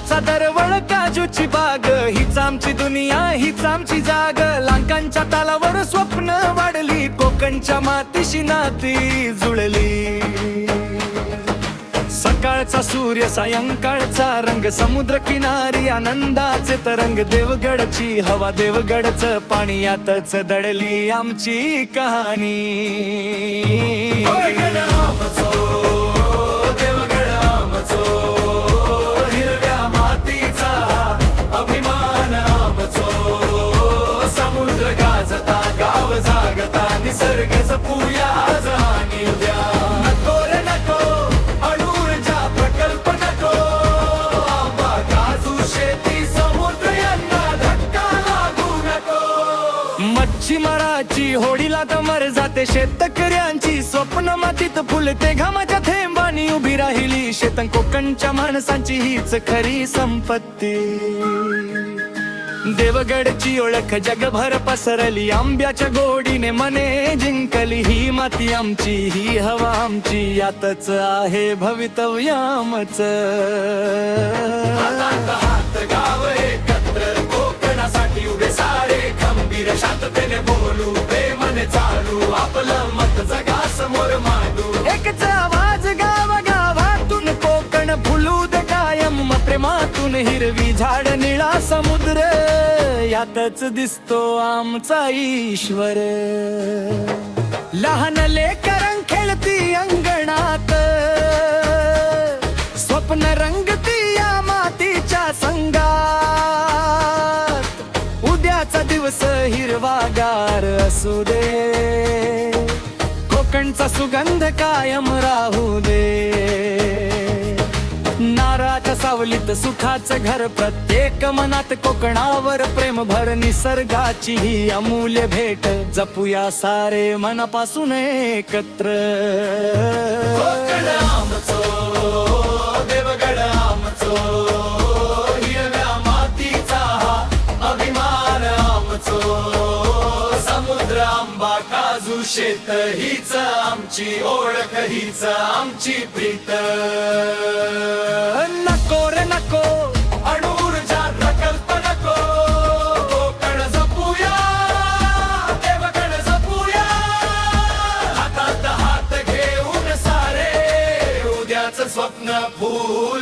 आंब्याचा दरवळ काजूची बाग, हीच आमची दुनिया हीच आमची जाग. लांकांच्या तालावर स्वप्न वाढली, कोकणच्या मातीशी नाती जुळली. सकाळचा सूर्य सायंकाळचा रंग, समुद्र किनारी आनंदाचे तरंग. देवगडची हवा देवगडचं पाणी, यातच दडली आमची कहाणी. देवगड आमचो, हिरव्या मातीचा अभिमान आमचो. समुद्र गाजता गाव जागता, निसर्ग जपूया आज आणि उद्या. नको रे नको अणुऊर्जा प्रकल्प नको, आंबा काजू शेती समुद्र यांना धक्का लागू नको. मच्छीमाराची होडीला दमर जाते, शेतकऱ्यांची स्वप्न मातीत फुलते. घामाच्या थेंबानी उभी राहिली शेतन, कोकणच्या माणसांची हीच खरी संपत्ती. देवगडची ओळख जगभर पसरली, आंब्याच्या गोडीने मने जिंकली. ही माती आमची ही हवा आमची, यातच आहे भवितव्य आमचं. हात गाव एकत्र, कोकणासाठी उभे सारे खंबीर. शांततेने बोलू प्रेमाने चालू, आपलं मत जगा समोर मांडू. एकच आवाज गावागावातून, कोकण फुलू दे कायम प्रेमातून. हिरवी झाड निळा समुद्र, यातच दिसतो आमचा ईश्वर. लहान लेकरं खेळती अंगणात, स्वप्न रंगती या मातीच्या संगात. उद्याचा दिवस हिरवागार असू दे, कोकणचा सुगंध कायम राहू दे. नारळाच्या सावलीत सुखाचं घर, प्रत्येक मनात कोकणावर प्रेम भर. निसर्गाची ही अमूल्य भेट, जपूया सारे मनापासून एकत्र. कोकण आमचो, देवगड आमचो, हिरव्या मातीचा अभिमान आमचो. समुद्र आंबा काजू शेत, हीच आमची ओळख हीच आमची प्रीत. नको रे नको अणुऊर्जा प्रकल्प नको, कोकण जपूया देवगड जपूया. हातात हात घेऊन सारे, उद्याच स्वप्न फुल